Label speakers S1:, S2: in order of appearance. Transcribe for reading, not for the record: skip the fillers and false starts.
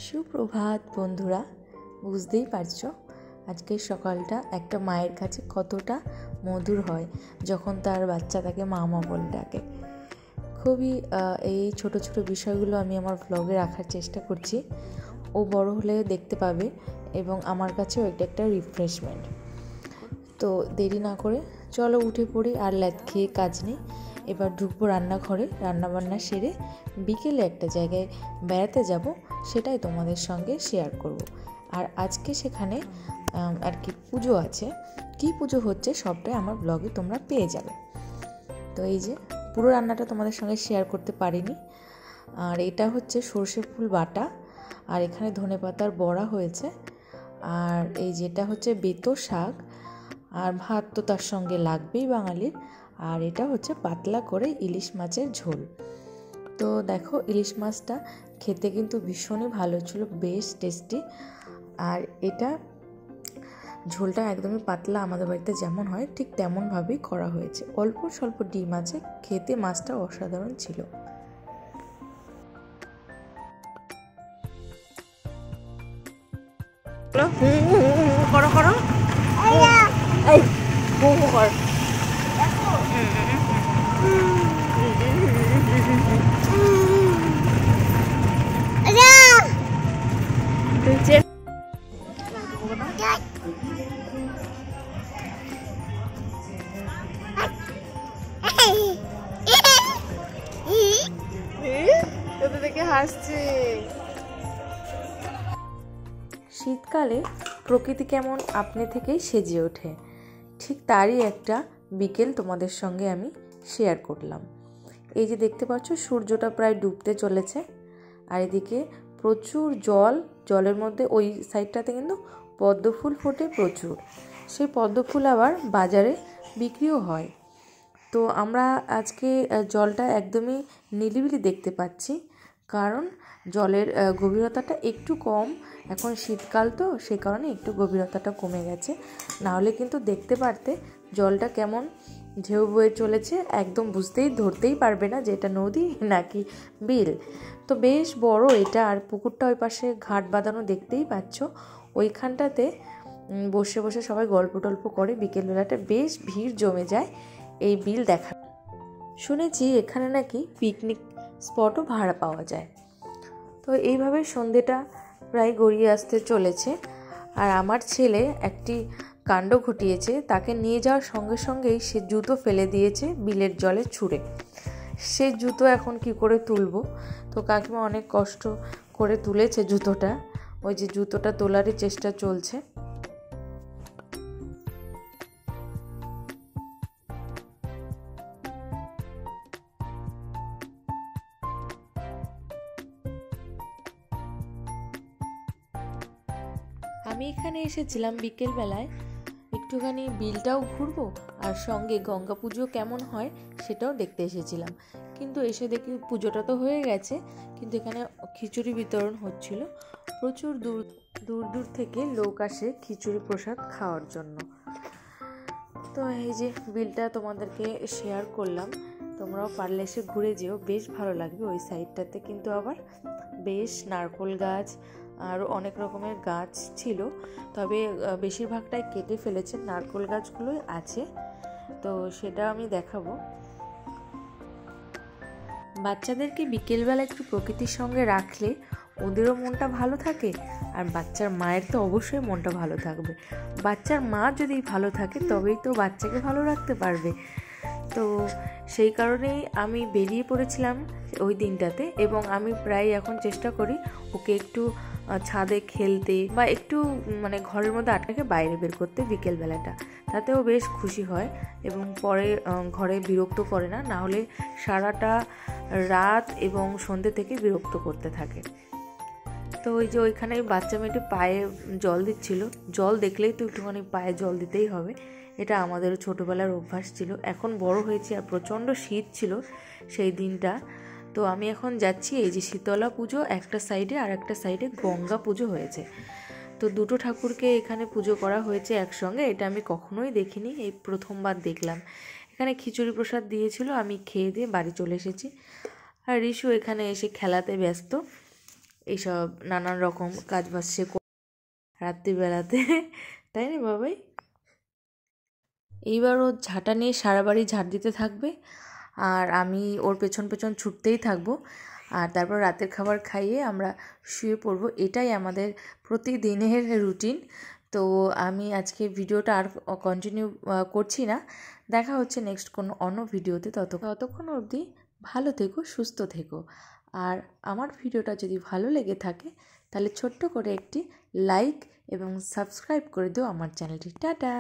S1: সুপ্রভাত বন্ধুরা, বুঝতেই পারছো আজকের সকালটা একটা মায়ের কাছে কতটা মধুর হয় যখন তার বাচ্চা তাকে মা বলে ডাকে। খুবই এই ছোট ছোট বিষয়গুলো আমি আমার ব্লগে রাখার চেষ্টা করছি। ও বড় হলে দেখতে পাবে এবং আমার কাছেও এটা একটা রিফ্রেশমেন্ট। তো দেরি না করে চলো উঠে পড়ি, আর ল্যাদ খেয়ে কাজ নেই। এবার ঢুকবো রান্নাঘরে, রান্নাবান্না সেরে বিকেলে একটা জায়গায় বেড়াতে যাব, সেটাই তোমাদের সঙ্গে শেয়ার করব। আর আজকে সেখানে আর কি পুজো আছে, কি পুজো হচ্ছে সবটাই আমার ব্লগে তোমরা পেয়ে যাবে। তো এই যে পুরো রান্নাটা তোমাদের সঙ্গে শেয়ার করতে পারিনি। আর এটা হচ্ছে সর্ষে ফুল বাটা, আর এখানে ধনেপাতার বড়া হয়েছে, আর এই যেটা হচ্ছে বেতো শাক, আর ভাত তো তার সঙ্গে লাগবেই বাঙালির। আর এটা হচ্ছে পাতলা করে ইলিশ মাছের ঝোল। তো দেখো ইলিশ মাছটা খেতে কিন্তু ভীষণই ভালো ছিল, বেশ টেস্টি। আর এটা ঝোলটা একদমই পাতলা, আমাদের বাড়িতে যেমন হয় ঠিক তেমনভাবেই করা হয়েছে। অল্প স্বল্প ডিম আছে, খেতে মাছটা অসাধারণ ছিল। করো করো এই কর হাসছে। শীতকালে প্রকৃতি কেমন আপনি থেকেই সেজে ওঠে, ঠিক তারই একটা বিকেল তোমাদের সঙ্গে আমি শেয়ার করলাম। এই যে দেখতে পাচ্ছ সূর্যটা প্রায় ডুবতে চলেছে, আর এদিকে প্রচুর জলের মধ্যে ওই সাইডটাতে কিন্তু পদ্ম ফুল ফোটে প্রচুর। সেই পদ্ম ফুল আবার বাজারে বিক্রিও হয়। তো আমরা আজকে জলটা একদমই নিলিবিলি দেখতে পাচ্ছি, কারণ জলের গভীরতাটা একটু কম। এখন শীতকাল তো সে কারণে একটু গভীরতাটা কমে গেছে, নাহলে কিন্তু দেখতে পারতে জলটা কেমন ঢেউ বয়ে চলেছে, একদম ধরতেই পারবে না যে এটা নদী নাকি বিল। তো বেশ বড় এটা, আর পুকুরটা ওই পাশে ঘাট বাঁধানো দেখতেই পাচ্ছ। ওইখানটাতে বসে বসে সবাই গল্প টল্প করে, বিকেলবেলাটা বেশ ভিড় জমে যায় এই বিল দেখা। শুনেছি এখানে নাকি পিকনিক স্পটও ভাড়া পাওয়া যায়। তো এইভাবে সন্ধেটা প্রায় গড়িয়ে আসতে চলেছে, আর আমার ছেলে একটি কাণ্ড ঘটিয়েছে। তাকে নিয়ে যাওয়ার সঙ্গে সঙ্গেই সে জুতো ফেলে দিয়েছে বিলের জলে ছুঁড়ে। সে জুতো এখন কি করে তুলবো? তো কাকিমা অনেক কষ্ট করে তুলেছে জুতোটা, ওই যে জুতোটা তোলারই চেষ্টা চলছে। আমি এখানে এসেছিলাম বিকেলবেলায়, একটুখানি বিলটাও ঘুরবো আর সঙ্গে গঙ্গা পুজো কেমন হয় সেটাও দেখতে এসেছিলাম। কিন্তু এসে দেখি পুজোটা তো হয়ে গেছে, কিন্তু এখানে খিচুড়ি বিতরণ হচ্ছিল। প্রচুর দূর দূর থেকে লোক আসে খিচুড়ি প্রসাদ খাওয়ার জন্য। তো এই যে বিলটা তোমাদেরকে শেয়ার করলাম, তোমরাও পারলে এসে ঘুরে যেও, বেশ ভালো লাগবে। ওই সাইডটাতে কিন্তু আবার বেশ নারকেল গাছ আর অনেক রকমের গাছ ছিল, তবে বেশিরভাগটাই কেটে ফেলেছে, নারকেল গাছগুলোই আছে। তো সেটা আমি দেখাবো। বাচ্চাদেরকে বিকেলবেলা একটু প্রকৃতির সঙ্গে রাখলে ওদেরও মনটা ভালো থাকে, আর বাচ্চার মায়ের তো অবশ্যই মনটা ভালো থাকবে। বাচ্চার মা যদি ভালো থাকে তবেই তো বাচ্চাকে ভালো রাখতে পারবে। তো সেই কারণেই আমি বেরিয়ে পড়েছিলাম ওই দিনটাতে, এবং আমি প্রায় এখন চেষ্টা করি ওকে একটু ছাদে খেলতে বা একটু মানে ঘরের মধ্যে আটকে বাইরে বের করতে বিকেলবেলাটা, তাতেও বেশ খুশি হয় এবং পরে ঘরে বিরক্ত করে না, না হলে সারাটা রাত এবং সন্ধ্যে থেকে বিরক্ত করতে থাকে। তো ওই যে ওইখানে বাচ্চা মেয়েটি পায়ে জল দিচ্ছিল, জল দেখলেই তো একটুখানি পায়ে জল দিতেই হবে, এটা আমাদেরও ছোটোবেলার অভ্যাস ছিল। এখন বড় হয়েছি আর প্রচণ্ড শীত ছিল সেই দিনটা। তো আমি এখন যাচ্ছি, এই যে শীতলা পুজো একটা সাইডে আর একটা সাইডে গঙ্গা পুজো হয়েছে। তো তো দুটো ঠাকুরকে এখানে পুজো করা হয়েছে একসঙ্গে, এটা আমি কখনোই দেখিনি, এই প্রথমবার দেখলাম। এখানে খিচুড়ি প্রসাদ দিয়েছিল, আমি খেয়ে দিয়ে বাড়ি চলে এসেছি। আর রিশু এখানে এসে খেলাতে ব্যস্ত, এইসব নানান রকম কাজ বাজ সে রাত্রিবেলাতে, তাই না বাবাই? এইবার ও ঝাঁটা নিয়ে সারা বাড়ি ঝাড় দিতে থাকবে, আর আমি ওর পেছন পেছন ছুটতেই থাকবো। আর তারপর রাতের খাবার খাইয়ে আমরা শুয়ে পড়বো, এটাই আমাদের প্রতিদিনের রুটিন। তো আমি আজকে ভিডিওটা আর কন্টিনিউ করছি না, দেখা হচ্ছে নেক্সট কোনো অন্য ভিডিওতে। ততক্ষণ অবধি ভালো থেকো, সুস্থ থেকো। আর আমার ভিডিওটা যদি ভালো লেগে থাকে তাহলে ছোট্ট করে একটি লাইক এবং সাবস্ক্রাইব করে দিও আমার চ্যানেলটি। টাটা।